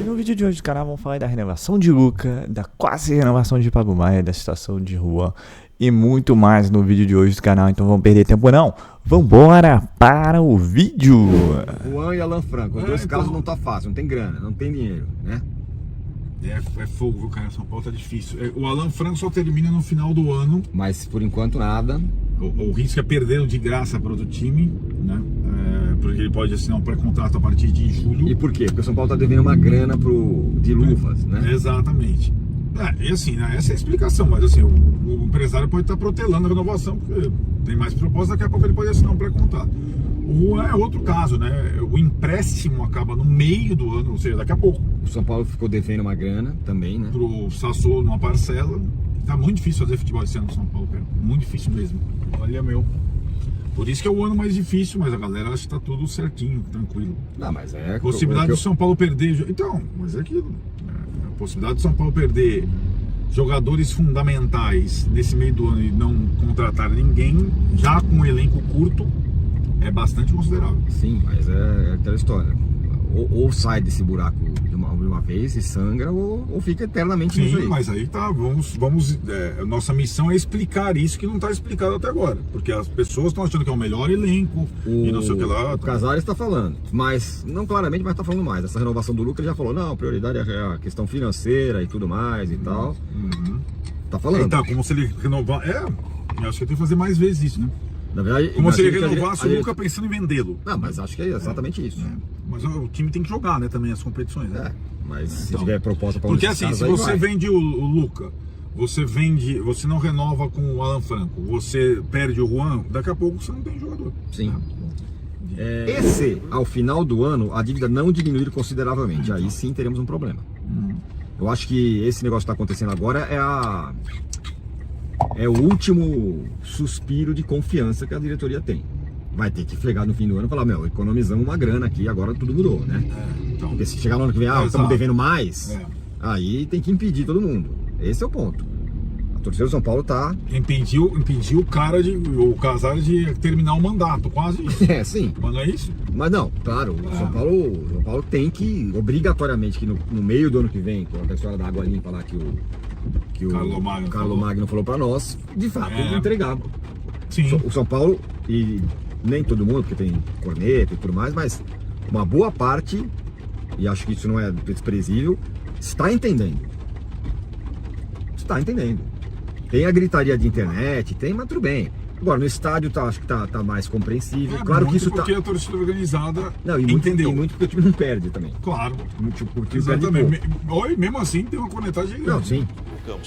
no vídeo de hoje do canal vamos falar da renovação de Luca, da quase renovação de Pablo Maia, da situação de Juan e muito mais no vídeo de hoje do canal, então vamos perder tempo não. Vambora para o vídeo! Juan e Alan Franco, os dois casos não tá fácil, não tem grana, não tem dinheiro, né? É fogo, viu, cara? São Paulo tá difícil. O Alan Franco só termina no final do ano. Mas por enquanto nada. O risco é perder de graça para o time, né? Porque ele pode assinar um pré-contrato a partir de julho. E por quê? Porque o São Paulo tá devendo uma grana de luvas, né? Exatamente. E assim, né? Essa é a explicação, mas assim, o empresário pode estar protelando a renovação, porque tem mais proposta, daqui a pouco ele pode assinar um pré-contrato. O Juan é outro caso, né? O empréstimo acaba no meio do ano, ou seja, daqui a pouco. O São Paulo ficou devendo uma grana também, né? Pro Sassuolo numa parcela. Tá muito difícil fazer futebol esse ano no São Paulo, cara. Muito difícil mesmo. Olha, meu. Por isso que é o ano mais difícil, mas a galera acha que tá tudo certinho, tranquilo. Não, mas é... Possibilidade do São Paulo perder... Então, mas é aquilo. A possibilidade do São Paulo perder jogadores fundamentais nesse meio do ano e não contratar ninguém, já com um elenco curto, é bastante considerável. Sim, mas é aquela história. Ou sai desse buraco de uma vez e sangra, ou fica eternamente nisso aí. Sim, mas aí tá, nossa missão é explicar isso que não está explicado até agora. Porque as pessoas estão achando que é o melhor elenco e não sei o que lá. O Casares está falando, mas não claramente, mas está falando mais. Essa renovação do Lucas, ele já falou, não, prioridade é a questão financeira e tudo mais e tal. Tá falando. Então, como se ele renovar... eu acho que tem que fazer mais vezes isso, né? Na verdade, como se ele renovasse o Lucas pensando em vendê-lo. Não, mas acho que é exatamente isso. Mas o time tem que jogar, né, também as competições, né? Mas se tiver proposta para porque assim, se você vende o Lucas, você não renova com o Alan Franco, você perde o Juan, daqui a pouco você não tem jogador. Sim. E se ao final do ano a dívida não diminuir consideravelmente, aí sim teremos um problema. Eu acho que esse negócio que está acontecendo agora é o último suspiro de confiança que a diretoria tem. Vai ter que fregar no fim do ano e falar, economizamos uma grana aqui, agora tudo mudou, né? Então, porque se chegar no ano que vem, estamos devendo mais, aí tem que impedir todo mundo. Esse é o ponto. A torcida do São Paulo tá... Impediu o Casares de terminar o mandato, quase isso. Sim. Mas não é isso? Mas não, claro, o São Paulo tem que, obrigatoriamente, que no meio do ano que vem, com a história da água limpa lá que o Carlo Magno falou para nós, de fato, entregar. Sim. O São Paulo, e nem todo mundo, porque tem corneta e tudo mais, mas uma boa parte, e acho que isso não é desprezível, está entendendo. Está entendendo. Tem a gritaria de internet, mas tudo bem. Agora, no estádio acho que tá mais compreensível. Claro que isso porque a torcida organizada entendeu. E muito porque o time não perde também. Claro. O time exatamente. Mesmo assim, tem uma cornetagem grande. Não, sim.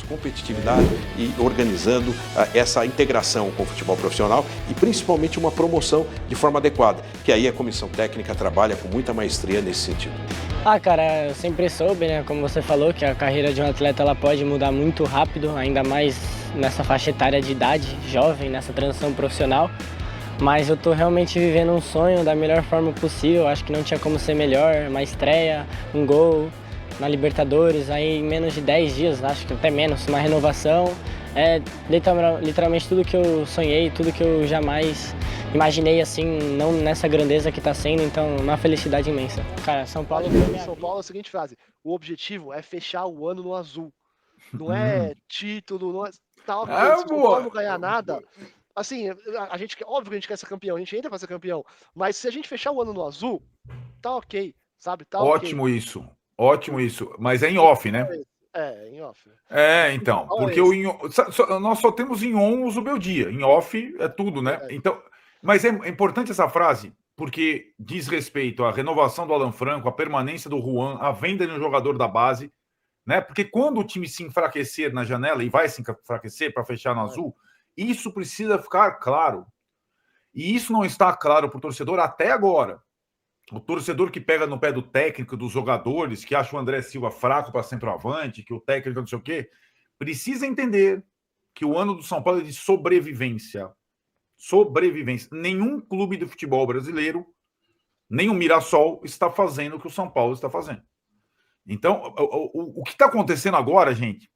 Competitividade e organizando essa integração com o futebol profissional e principalmente uma promoção de forma adequada, que aí a comissão técnica trabalha com muita maestria nesse sentido. Cara, eu sempre soube, né, como você falou, que a carreira de um atleta ela pode mudar muito rápido, ainda mais nessa faixa etária de idade, jovem, nessa transição profissional. Mas eu tô realmente vivendo um sonho da melhor forma possível, acho que não tinha como ser melhor, uma estreia, um gol na Libertadores, aí em menos de 10 dias, acho que até menos, uma renovação. É literalmente tudo que eu sonhei, tudo que eu jamais imaginei, assim, não nessa grandeza que está sendo, então uma felicidade imensa. Cara, São Paulo... São Paulo é a seguinte frase, o objetivo é fechar o ano no azul, não é título, não é... Tal, se o São Paulo não ganhar nada, assim, a gente, óbvio que a gente quer ser campeão, a gente entra para ser campeão, mas se a gente fechar o ano no azul, tá ok, sabe? Tá ótimo okay. Ótimo isso, mas é em off, né? Em off. Então, porque nós só temos em on o Zubeldia, em off é tudo, né? Então, mas é importante essa frase, porque diz respeito à renovação do Alan Franco, à permanência do Juan, à venda de um jogador da base, né? Porque quando o time se enfraquecer na janela, e vai se enfraquecer para fechar no azul, isso precisa ficar claro. E isso não está claro para o torcedor até agora. O torcedor que pega no pé do técnico, dos jogadores, que acha o André Silva fraco para centroavante, que o técnico não sei o quê, precisa entender que o ano do São Paulo é de sobrevivência. Sobrevivência. Nenhum clube de futebol brasileiro, nem o Mirassol, está fazendo o que o São Paulo está fazendo. Então, o que está acontecendo agora, gente,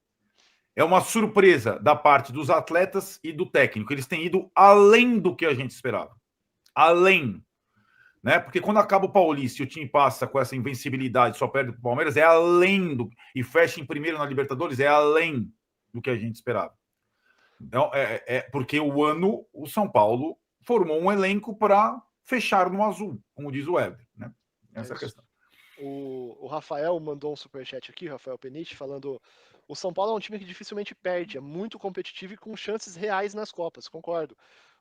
é uma surpresa da parte dos atletas e do técnico. Eles têm ido além do que a gente esperava. Além. né? Porque quando acaba o Paulista e o time passa com essa invencibilidade, só perde para o Palmeiras, é além do... E fecha em primeiro na Libertadores, é além do que a gente esperava. Então, porque o São Paulo formou um elenco para fechar no azul, como diz o Éder, né? Essa é a questão. O Rafael mandou um superchat aqui, Rafael Penite, falando: o São Paulo é um time que dificilmente perde, é muito competitivo e com chances reais nas Copas, concordo.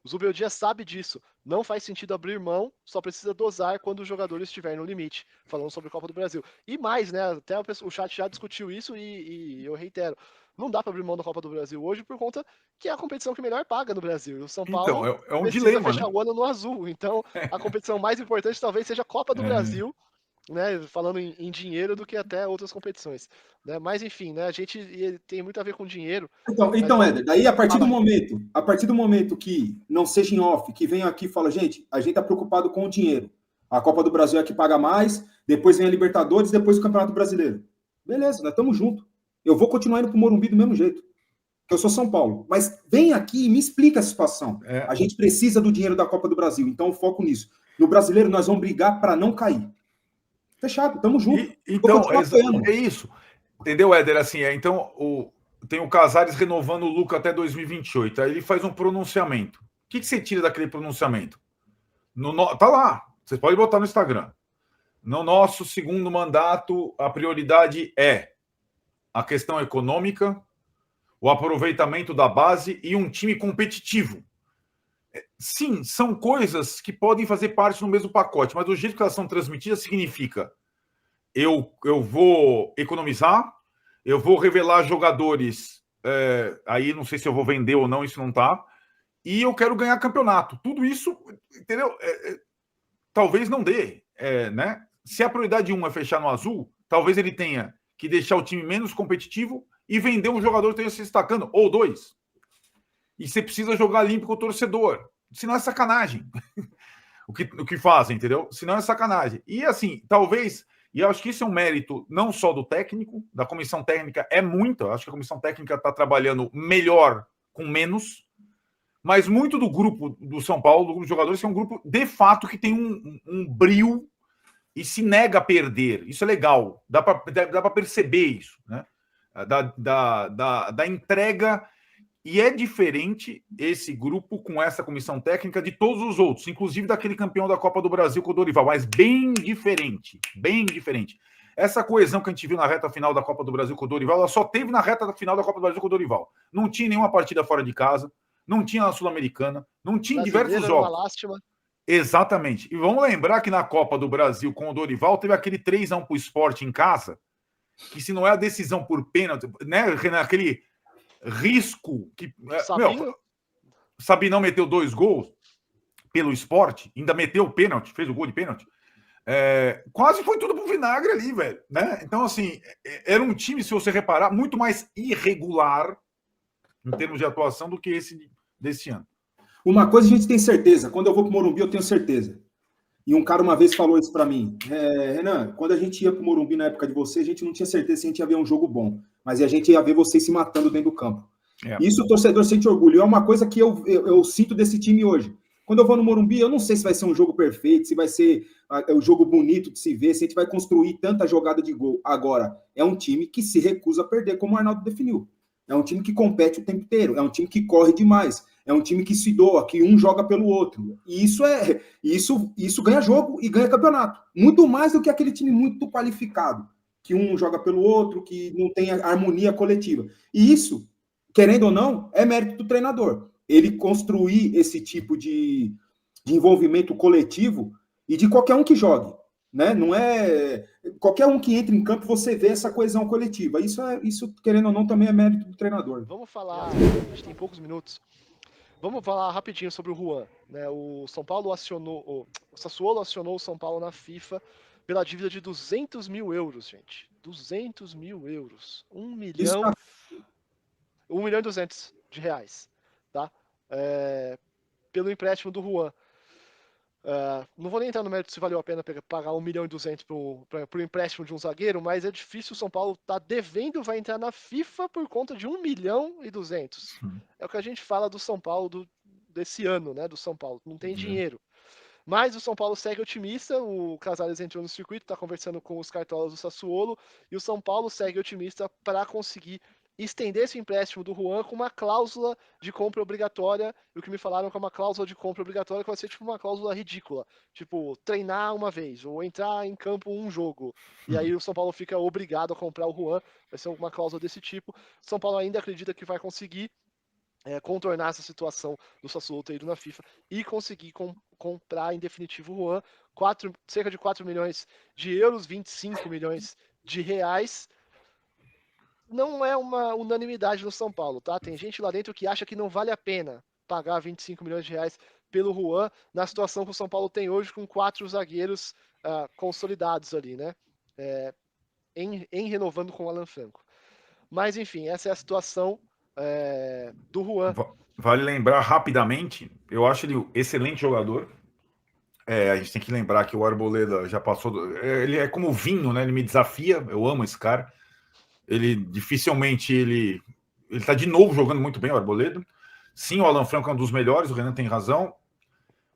O Zubeldia sabe disso, não faz sentido abrir mão, só precisa dosar quando o jogador estiver no limite, falando sobre a Copa do Brasil. E mais, né, até o chat já discutiu isso e eu reitero, não dá para abrir mão da Copa do Brasil hoje por conta que é a competição que melhor paga no Brasil. E o São Paulo então, é um precisa dilema, fechar, né, o ano no azul, então a competição mais importante talvez seja a Copa do Brasil, né, falando em dinheiro do que até outras competições, né? Mas enfim, né, a gente tem muito a ver com dinheiro. Então Éder, daí a partir do momento que não seja em off, que venha aqui e fala, gente, a gente tá preocupado com o dinheiro. A Copa do Brasil é que paga mais, depois vem a Libertadores, depois o Campeonato Brasileiro. Beleza, nós estamos juntos. Eu vou continuar indo pro Morumbi do mesmo jeito, que eu sou São Paulo. Mas vem aqui e me explica a situação. A gente precisa do dinheiro da Copa do Brasil, então foco nisso. No Brasileiro nós vamos brigar para não cair. Fechado, tamo junto. Então, é isso. Entendeu, Éder? Assim, então, tem o Casares renovando o Luca até 2028. Aí ele faz um pronunciamento. O que você tira daquele pronunciamento? Tá lá. Vocês podem botar no Instagram. No nosso segundo mandato, a prioridade é a questão econômica, o aproveitamento da base e um time competitivo. Sim, são coisas que podem fazer parte do mesmo pacote, mas do jeito que elas são transmitidas significa eu vou economizar, eu vou revelar jogadores, aí não sei se eu vou vender ou não, isso não tá, e eu quero ganhar campeonato. Tudo isso, entendeu? Talvez não dê, né? Se a prioridade 1 é fechar no azul, talvez ele tenha que deixar o time menos competitivo e vender um jogador que esteja se destacando, ou 2. E você precisa jogar limpo com o torcedor. Senão é sacanagem. o que fazem, entendeu? Senão é sacanagem. E assim, talvez... E eu acho que isso é um mérito não só do técnico, da comissão técnica é muito. Eu acho que a comissão técnica está trabalhando melhor com menos. Mas muito do grupo do São Paulo, do grupo de jogadores, que é um grupo, de fato, que tem um brio e se nega a perder. Isso é legal. Dá para perceber isso, né? Da entrega. E é diferente esse grupo com essa comissão técnica de todos os outros, inclusive daquele campeão da Copa do Brasil com o Dorival, mas bem diferente, bem diferente. Essa coesão que a gente viu na reta final da Copa do Brasil com o Dorival, ela só teve na reta final da Copa do Brasil com o Dorival. Não tinha nenhuma partida fora de casa, não tinha na Sul-Americana, não tinha em diversos jogos. Exatamente. E vamos lembrar que na Copa do Brasil com o Dorival teve aquele 3-1 pro Sport em casa, que se não é a decisão por pênalti, né, aquele risco que... Sabinão meteu 2 gols pelo Sport, ainda meteu o pênalti, fez o gol de pênalti. Quase foi tudo pro vinagre ali, velho, né? Então, assim, era um time, se você reparar, muito mais irregular em termos de atuação do que esse desse ano. Uma coisa a gente tem certeza, quando eu vou pro Morumbi eu tenho certeza. E um cara uma vez falou isso para mim, Renan, quando a gente ia pro Morumbi na época de você, a gente não tinha certeza se a gente ia ver um jogo bom, mas a gente ia ver vocês se matando dentro do campo. Isso o torcedor sente orgulho, é uma coisa que eu sinto desse time hoje. Quando eu vou no Morumbi, eu não sei se vai ser um jogo perfeito, se vai ser um jogo bonito de se ver, se a gente vai construir tanta jogada de gol. Agora, é um time que se recusa a perder, como o Arnaldo definiu. É um time que compete o tempo inteiro, é um time que corre demais, é um time que se doa, que um joga pelo outro. E isso ganha jogo e ganha campeonato. Muito mais do que aquele time muito qualificado, que um joga pelo outro, que não tem harmonia coletiva. E isso, querendo ou não, é mérito do treinador. Ele construir esse tipo de envolvimento coletivo e de qualquer um que jogue. Né? Não é qualquer um que entra em campo, você vê essa coesão coletiva. Isso, querendo ou não, também é mérito do treinador. Vamos falar, a gente tem poucos minutos. Vamos falar rapidinho sobre o Juan. Né? O Sassuolo acionou o São Paulo na FIFA pela dívida de 200 mil euros, gente. 200 mil euros. 1 milhão. 1 milhão e 200 de reais. Tá? Pelo empréstimo do Juan. Não vou nem entrar no mérito se valeu a pena pagar 1 milhão e 200 para o empréstimo de um zagueiro, mas é difícil. O São Paulo tá devendo, vai entrar na FIFA por conta de 1 milhão e 200. É o que a gente fala do São Paulo desse ano, né? Do São Paulo. Não tem dinheiro. Mas o São Paulo segue otimista, o Casares entrou no circuito, está conversando com os cartolas do Sassuolo, e o São Paulo segue otimista para conseguir estender esse empréstimo do Juan com uma cláusula de compra obrigatória, e o que me falaram que é uma cláusula de compra obrigatória que vai ser tipo uma cláusula ridícula, tipo, treinar uma vez, ou entrar em campo um jogo, e aí o São Paulo fica obrigado a comprar o Juan, vai ser uma cláusula desse tipo. O São Paulo ainda acredita que vai conseguir contornar essa situação do Sassuolo ter ido na FIFA e conseguir comprar em definitivo o Juan, cerca de 4 milhões de euros, 25 milhões de reais. Não é uma unanimidade no São Paulo, tá? Tem gente lá dentro que acha que não vale a pena pagar 25 milhões de reais pelo Juan na situação que o São Paulo tem hoje com 4 zagueiros consolidados ali, né? Em renovando com o Alan Franco. Mas, enfim, essa é a situação do Juan. Vale lembrar rapidamente, eu acho ele um excelente jogador. A gente tem que lembrar que o Arboleda já passou... Ele é como vinho, né? Ele me desafia, eu amo esse cara. Ele dificilmente ele tá de novo jogando muito bem, o Arboleda. Sim, o Alan Franco é um dos melhores, o Renan tem razão.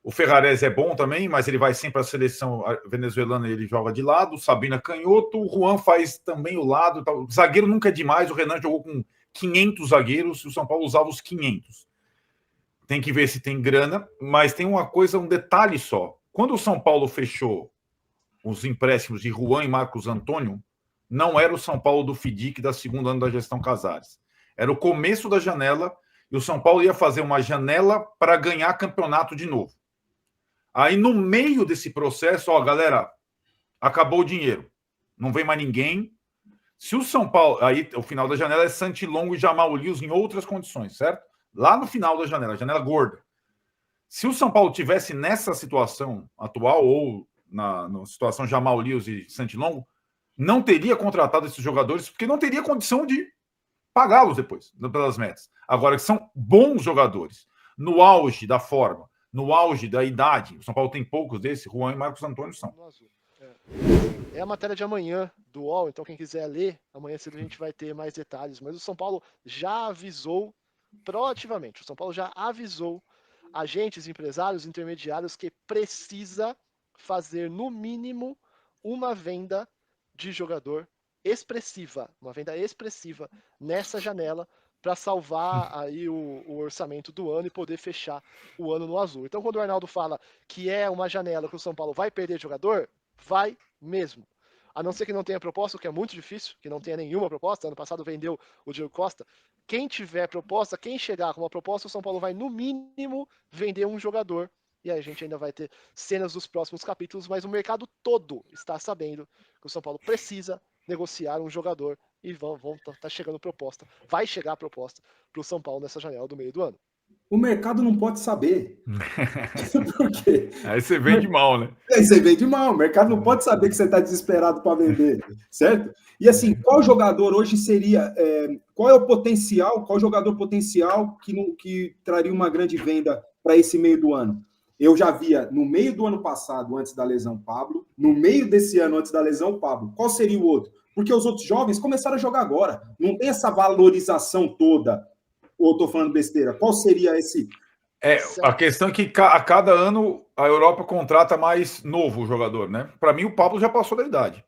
O Ferrarese é bom também, mas ele vai sempre à seleção venezuelana e ele joga de lado. O Sabina canhoto, o Juan faz também o lado. O zagueiro nunca é demais, o Renan jogou com 500 zagueiros e o São Paulo usava os 500. Tem que ver se tem grana, mas tem uma coisa, um detalhe só. Quando o São Paulo fechou os empréstimos de Juan e Marcos Antônio, não era o São Paulo do FIDIC da segundo ano da gestão Casares. Era o começo da janela e o São Paulo ia fazer uma janela para ganhar campeonato de novo. Aí, no meio desse processo, galera, acabou o dinheiro. Não vem mais ninguém. Se o São Paulo... Aí, o final da janela é Santilongo e Jamal Lewis em outras condições, certo? Lá no final da janela, janela gorda. Se o São Paulo tivesse nessa situação atual ou na situação Jamal Lewis e Santilongo, não teria contratado esses jogadores porque não teria condição de pagá-los depois, pelas metas. Agora, que são bons jogadores, no auge da forma, no auge da idade, o São Paulo tem poucos desses, Juan e Marcos Antônio são. É a matéria de amanhã do UOL, então quem quiser ler, amanhã cedo a gente vai ter mais detalhes, mas o São Paulo já avisou proativamente, o São Paulo já avisou agentes, empresários, intermediários que precisa fazer no mínimo uma venda de jogador expressiva, uma venda expressiva nessa janela para salvar aí o orçamento do ano e poder fechar o ano no azul. Então, quando o Arnaldo fala que é uma janela que o São Paulo vai perder jogador, vai mesmo. A não ser que não tenha proposta, o que é muito difícil, que não tenha nenhuma proposta. Ano passado vendeu o Diego Costa. Quem tiver proposta, quem chegar com uma proposta, o São Paulo vai, no mínimo, vender um jogador. E aí a gente ainda vai ter cenas dos próximos capítulos, mas o mercado todo está sabendo que o São Paulo precisa negociar um jogador e tá chegando proposta. Vai chegar a proposta para o São Paulo nessa janela do meio do ano. O mercado não pode saber. Por quê? Aí você vende mal, né? Aí você vende mal. O mercado não pode saber que você está desesperado para vender, certo? E assim, qual jogador hoje seria... qual é o potencial, qual jogador potencial que traria uma grande venda para esse meio do ano? Eu já via no meio do ano passado, antes da lesão, Pablo. No meio desse ano, antes da lesão, Pablo. Qual seria o outro? Porque os outros jovens começaram a jogar agora. Não tem essa valorização toda. Ou estou falando besteira? Qual seria esse? A questão é que a cada ano a Europa contrata mais novo jogador, né? Para mim, o Pablo já passou da idade.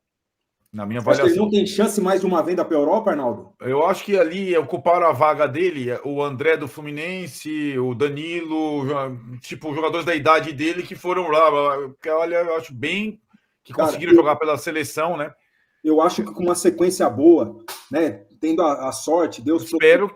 Na minha avaliação. Acho que ele não tem chance mais de uma venda para a Europa, Arnaldo? Eu acho que ali ocuparam a vaga dele o André do Fluminense, o Danilo, tipo, jogadores da idade dele que foram lá. Olha, eu acho bem que conseguiram jogar pela seleção, né? Eu acho que com uma sequência boa, né? Tendo a sorte, Deus... Espero.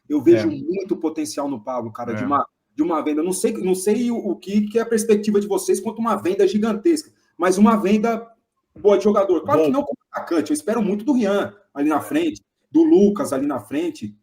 Eu vejo muito potencial no Pablo, cara, de uma venda. Não sei o que é a perspectiva de vocês quanto uma venda gigantesca, mas uma venda boa de jogador. Claro que não como atacante, eu espero muito do Rian ali na frente, do Lucas ali na frente,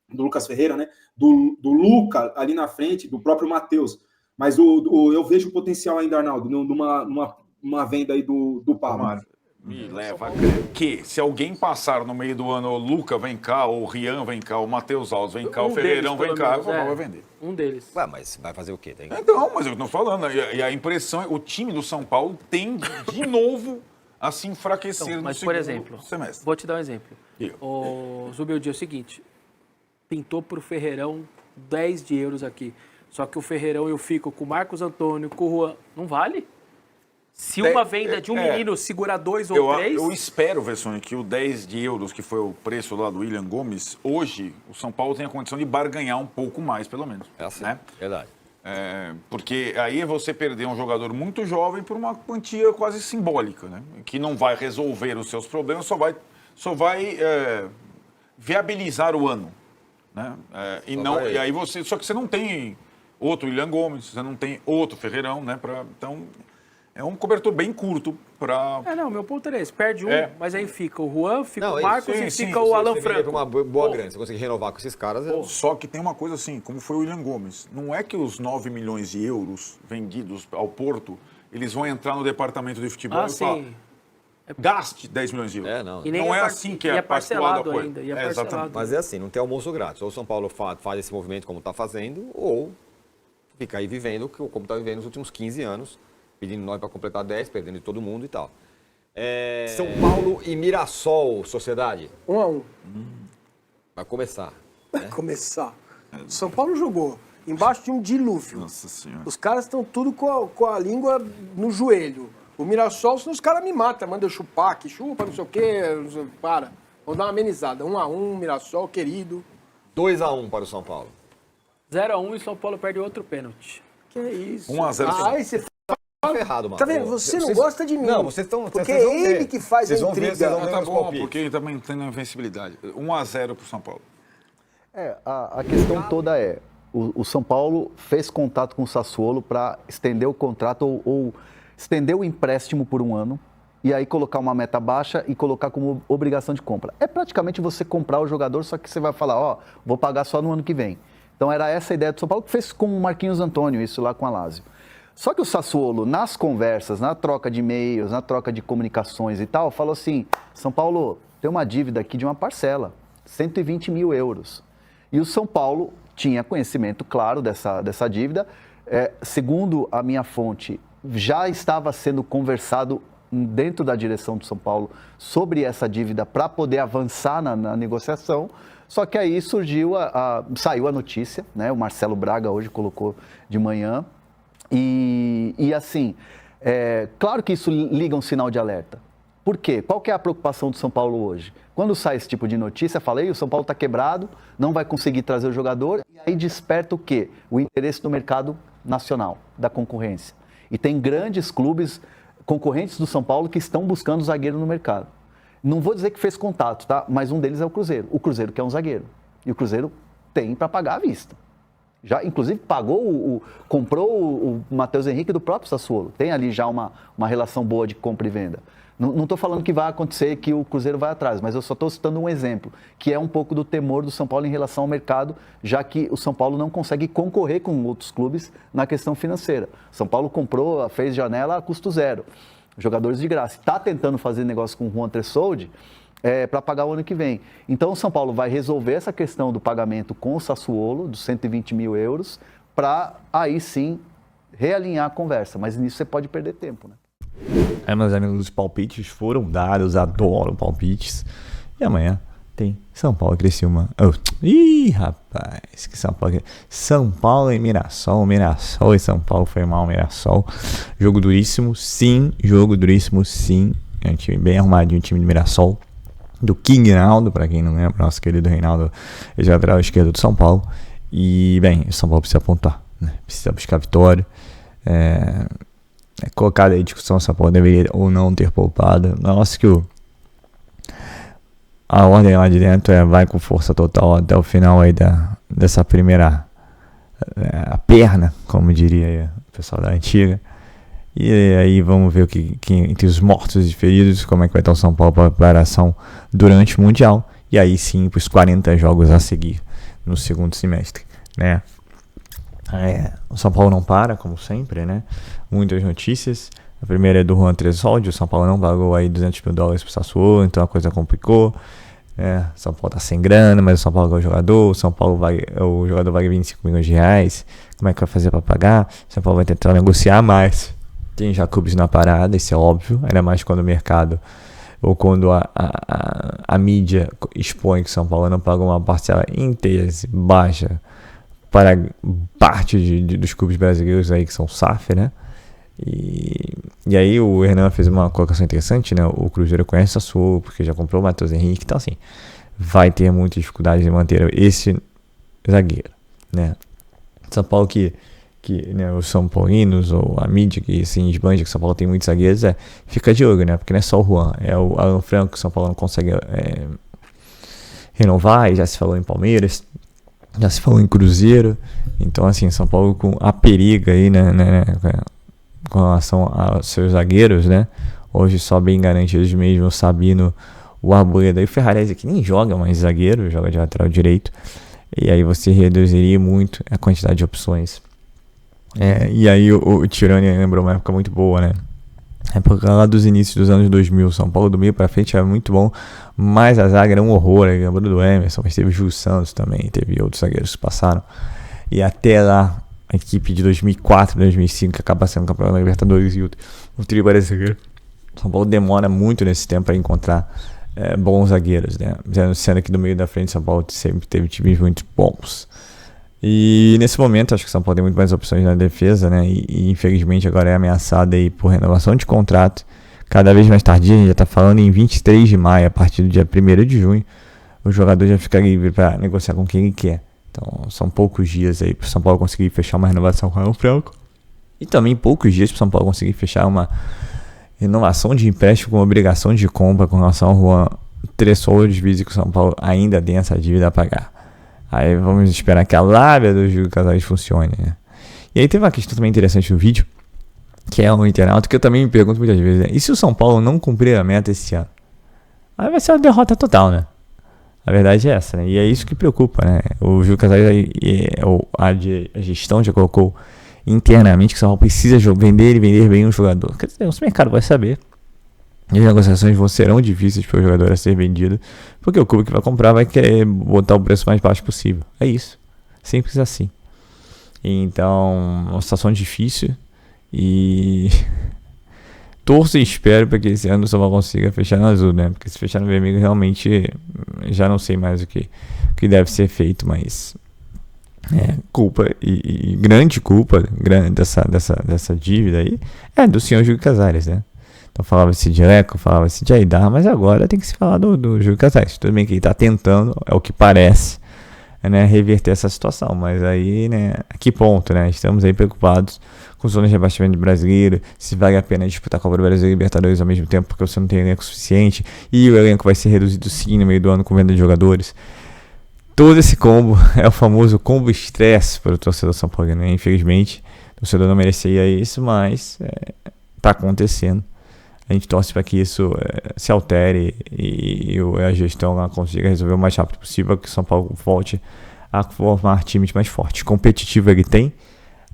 do Lucas Ferreira, né? Do Luca ali na frente, do próprio Matheus. Mas eu vejo o potencial ainda, Arnaldo, numa venda aí do Pablo. Me leva a crer que se alguém passar no meio do ano, o Luca vem cá, o Rian vem cá, o Matheus Alves vem cá, o Ferreirão vem cá, vai vender. Um deles. Ué, mas vai fazer o quê? Então, mas eu tô falando, e a impressão é que o time do São Paulo tende de novo a se enfraquecer então, mas, no por exemplo, semestre. Vou te dar um exemplo. O Zubeldia é o seguinte, pintou pro Ferreirão 10 de euros aqui. Só que o Ferreirão eu fico com o Marcos Antônio, com o Juan. Não vale? Se uma venda de um menino segura 2 ou 3... Eu espero, Vessone, que o 10 de euros, que foi o preço lá do William Gomes, hoje o São Paulo tem a condição de barganhar um pouco mais, pelo menos. É assim, né? verdade. Porque aí é você perder um jogador muito jovem por uma quantia quase simbólica, né? Que não vai resolver os seus problemas, só vai viabilizar o ano. Né? E aí só que você não tem outro William Gomes, você não tem outro Ferreirão, né? Então é um cobertor bem curto para. Meu ponto era esse. Perde um, mas aí fica o Juan, fica o Marcos e fica o Alan Franco. Uma boa grana. Você conseguir renovar com esses caras. Só que tem uma coisa assim, como foi o William Gomes. Não é que os 9 milhões de euros vendidos ao Porto, eles vão entrar no departamento de futebol e falar, gaste 10 milhões de euros. Não é assim que é parcelado ainda. Exatamente. Mas é assim, não tem almoço grátis. Ou o São Paulo faz esse movimento como está fazendo, ou fica aí vivendo como está vivendo nos últimos 15 anos. Pedindo nós para completar 10, perdendo de todo mundo e tal. São Paulo e Mirassol, Sociedade. 1-1. Vai começar. Vai começar. São Paulo jogou embaixo de um dilúvio. Nossa Senhora. Os caras estão tudo com a língua no joelho. O Mirassol, senão os caras me matam. Manda eu chupar, que chupa, não sei o quê. Para. Vou dar uma amenizada. 1-1, Mirassol, querido. 2-1 para o São Paulo. 0-1 e São Paulo perde outro pênalti. Que isso? 1-0. Aí você ferrado, mano. Tá vendo? Você não gosta de mim. Não, vocês estão... Porque é ele que faz a intriga. Tá bom, porque ele tá mantendo a invencibilidade. 1-0 pro São Paulo. A questão toda é, o São Paulo fez contato com o Sassuolo para estender o contrato ou estender o empréstimo por 1 ano e aí colocar uma meta baixa e colocar como obrigação de compra. É praticamente você comprar o jogador, só que você vai falar, vou pagar só no ano que vem. Então era essa a ideia do São Paulo, que fez com o Marquinhos Antônio, isso lá com a Lazio. Só que o Sassuolo, nas conversas, na troca de e-mails, na troca de comunicações e tal, falou assim, São Paulo, tem uma dívida aqui de uma parcela, 120 mil euros. E o São Paulo tinha conhecimento claro dessa dívida. Segundo a minha fonte, já estava sendo conversado dentro da direção do São Paulo sobre essa dívida para poder avançar na negociação. Só que aí saiu a notícia, né? O Marcelo Braga hoje colocou de manhã. E assim, claro que isso liga um sinal de alerta. Por quê? Qual que é a preocupação do São Paulo hoje? Quando sai esse tipo de notícia, falei, o São Paulo está quebrado, não vai conseguir trazer o jogador, e aí desperta o quê? O interesse do mercado nacional, da concorrência. E tem grandes clubes concorrentes do São Paulo que estão buscando zagueiro no mercado. Não vou dizer que fez contato, tá? Mas um deles é o Cruzeiro. O Cruzeiro quer um zagueiro. E o Cruzeiro tem para pagar à vista. Já, inclusive, comprou o Matheus Henrique do próprio Sassuolo. Tem ali já uma relação boa de compra e venda. Não estou falando que vai acontecer, que o Cruzeiro vai atrás, mas eu só estou citando um exemplo, que é um pouco do temor do São Paulo em relação ao mercado, já que o São Paulo não consegue concorrer com outros clubes na questão financeira. São Paulo fez janela a custo zero, jogadores de graça. Está tentando fazer negócio com o Juan Tressoldi para pagar o ano que vem. Então o São Paulo vai resolver essa questão do pagamento com o Sassuolo, dos 120 mil euros, para aí sim realinhar a conversa, mas nisso você pode perder tempo, né? Meus amigos, os palpites foram dados, adoro palpites. E amanhã tem São Paulo e Criciúma. Ih, rapaz, que São Paulo. São Paulo e Mirassol. Mirassol e São Paulo, foi mal, Mirassol. Jogo duríssimo, sim. Jogo duríssimo, sim. É um time bem arrumadinho, um time de Mirassol. Do King Reinaldo, pra quem não lembra, nosso querido Reinaldo, ex-lateral esquerdo do São Paulo. E, bem, o São Paulo precisa pontuar, né? Precisa buscar vitória. É colocada em discussão se a Paulo deveria ou não ter poupado. Nossa, que a ordem lá de dentro vai com força total até o final aí dessa primeira a perna, como diria aí o pessoal da antiga. E aí vamos ver o que entre os mortos e feridos, como é que vai estar o São Paulo para a preparação durante o Mundial. E aí sim, para os 40 jogos a seguir no segundo semestre, né? O São Paulo não para, como sempre, né? Muitas notícias. A primeira é do Juan Tressoldi. O São Paulo não pagou aí $200 mil pro Sassuolo, então a coisa complicou. O São Paulo tá sem grana, mas o São Paulo é o jogador. O jogador vai 25 milhões de reais. Como é que vai fazer para pagar? O São Paulo vai tentar negociar mais. Tem já clubes na parada, isso é óbvio. Ainda mais quando o mercado ou quando a mídia expõe que o São Paulo não pagou uma parcela inteira, baixa, para parte dos clubes brasileiros aí que são SAF, né? E aí o Hernan fez uma colocação interessante, né? O Cruzeiro conhece o Sassuolo porque já comprou o Matheus Henrique, então assim, vai ter muita dificuldade em manter esse zagueiro, né? São Paulo que né, os São Paulinos ou a mídia que assim, esbanja que São Paulo tem muitos zagueiros, fica de olho, né? Porque não é só o Juan, é o Alan Franco que São Paulo não consegue renovar, e já se falou em Palmeiras, já se falou em Cruzeiro, então assim, São Paulo com a periga aí, né, com relação aos seus zagueiros, né? Hoje só bem garantidos mesmo o Sabino, o Arboleda e o Ferrarese, que nem joga mais zagueiro, joga de lateral direito, e aí você reduziria muito a quantidade de opções. E aí o Tirani lembrou uma época muito boa, né? A época lá dos inícios dos anos 2000, São Paulo do meio pra frente era muito bom, mas a zaga era um horror. Ele lembrou do Emerson, mas teve o Gil Santos também, teve outros zagueiros que passaram. E até lá, a equipe de 2004, 2005, que acaba sendo campeão da Libertadores, e o trio brasileiro. São Paulo demora muito nesse tempo para encontrar bons zagueiros, né? Sendo que do meio da frente, São Paulo sempre teve times muito bons. E nesse momento, acho que São Paulo tem muito mais opções na defesa, né? E infelizmente agora é ameaçado aí por renovação de contrato. Cada vez mais tardia, a gente já está falando em 23 de maio, a partir do dia 1º de junho, o jogador já fica livre para negociar com quem ele quer. Então são poucos dias aí para o São Paulo conseguir fechar uma renovação com o Alan Franco. E também poucos dias para o São Paulo conseguir fechar uma renovação de empréstimo com obrigação de compra com relação ao Juan Tressolo, divisa que o São Paulo ainda tem essa dívida a pagar. Aí vamos esperar que a lábia do Júlio Casares funcione, né? E aí teve uma questão também interessante no vídeo, que é um internauta que eu também me pergunto muitas vezes, né? E se o São Paulo não cumprir a meta esse ano? Aí vai ser uma derrota total, né? A verdade é essa, né? E é isso que preocupa, né? O Júlio Casares, a gestão já colocou internamente que o São Paulo precisa vender e vender bem um jogador. Quer dizer, o mercado vai saber. E as negociações serão difíceis para o jogador a ser vendido, porque o clube que vai comprar vai querer botar o preço mais baixo possível. É isso. Simples assim. Então, uma situação difícil. E torço e espero para que esse ano o São Paulo consiga fechar no azul, né? Porque se fechar no vermelho, realmente já não sei mais o que deve ser feito, mas culpa e grande culpa dessa dívida aí é do senhor Júlio Casares, né? Então falava-se de Leco, falava-se de Aidar, mas agora tem que se falar do Júlio Casares. Tudo bem que ele está tentando, é o que parece, né, reverter essa situação, mas aí, né, a que ponto, né? Estamos aí preocupados com zonas de rebaixamento brasileiro, se vale a pena disputar a Copa do Brasil e Libertadores ao mesmo tempo, porque você não tem elenco suficiente, e o elenco vai ser reduzido sim no meio do ano com venda de jogadores. Todo esse combo é o famoso combo estresse para o torcedor São Paulo, né? Infelizmente, o torcedor não merecia isso, mas está acontecendo. A gente torce para que isso se altere e a gestão lá consiga resolver o mais rápido possível, que o São Paulo volte a formar times mais fortes. Competitivo ele tem,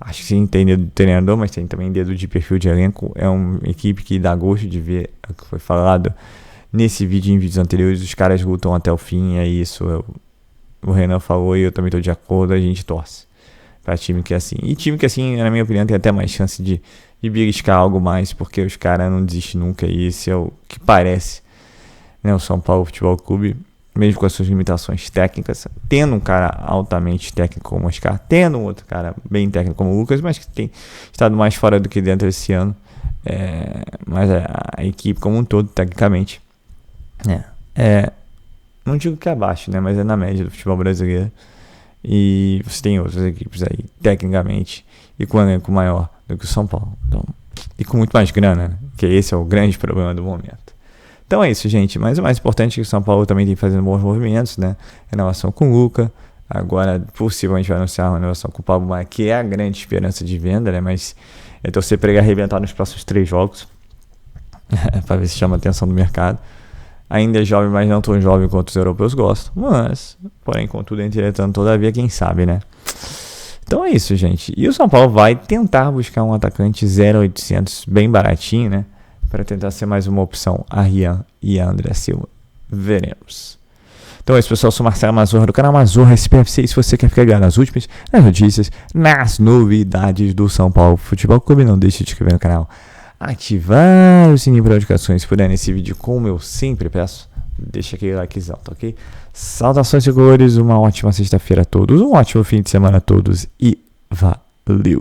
acho que sim, tem dedo de treinador, mas tem também dedo de perfil de elenco. É uma equipe que dá gosto de ver o que foi falado nesse vídeo e em vídeos anteriores. Os caras lutam até o fim, é isso. O Renan falou e eu também estou de acordo, a gente torce para time que é assim. E time que assim, na minha opinião, tem até mais chance de beliscar algo mais, porque os caras não desistem nunca, e esse é o que parece, né, o São Paulo Futebol Clube, mesmo com as suas limitações técnicas, tendo um cara altamente técnico como o Oscar, tendo um outro cara bem técnico como o Lucas, mas que tem estado mais fora do que dentro esse ano, mas a equipe como um todo, tecnicamente, não digo que é abaixo, né, mas é na média do futebol brasileiro, e você tem outras equipes aí, tecnicamente, e com um elenco maior do que o São Paulo, então, e com muito mais grana, né? Que esse é o grande problema do momento. Então é isso, gente, mas o mais importante é que o São Paulo também tem fazendo bons movimentos, né? Renovação com o Luca, agora possivelmente vai anunciar uma renovação com o Pablo Maia, que é a grande esperança de venda, né? Mas é torcer para ele arrebentar nos próximos 3 jogos, para ver se chama a atenção do mercado. Ainda é jovem, mas não tão jovem quanto os europeus gostam, mas, porém, contudo, entretanto, todavia, quem sabe, né? Então é isso, gente. E o São Paulo vai tentar buscar um atacante 0,800 bem baratinho, né? Para tentar ser mais uma opção a Rian e a André Silva. Veremos. Então é isso, pessoal. Eu sou Marcelo Mazorra do canal Mazorra SPFC. E se você quer ficar ligado nas últimas, nas notícias, nas novidades do São Paulo Futebol Clube, não deixe de se inscrever no canal. Ativar o sininho para notificações. Se puder nesse vídeo, como eu sempre peço. deixa aquele likezão, tá ok? Saudações tricolores, uma ótima sexta-feira a todos, um ótimo fim de semana a todos e valeu!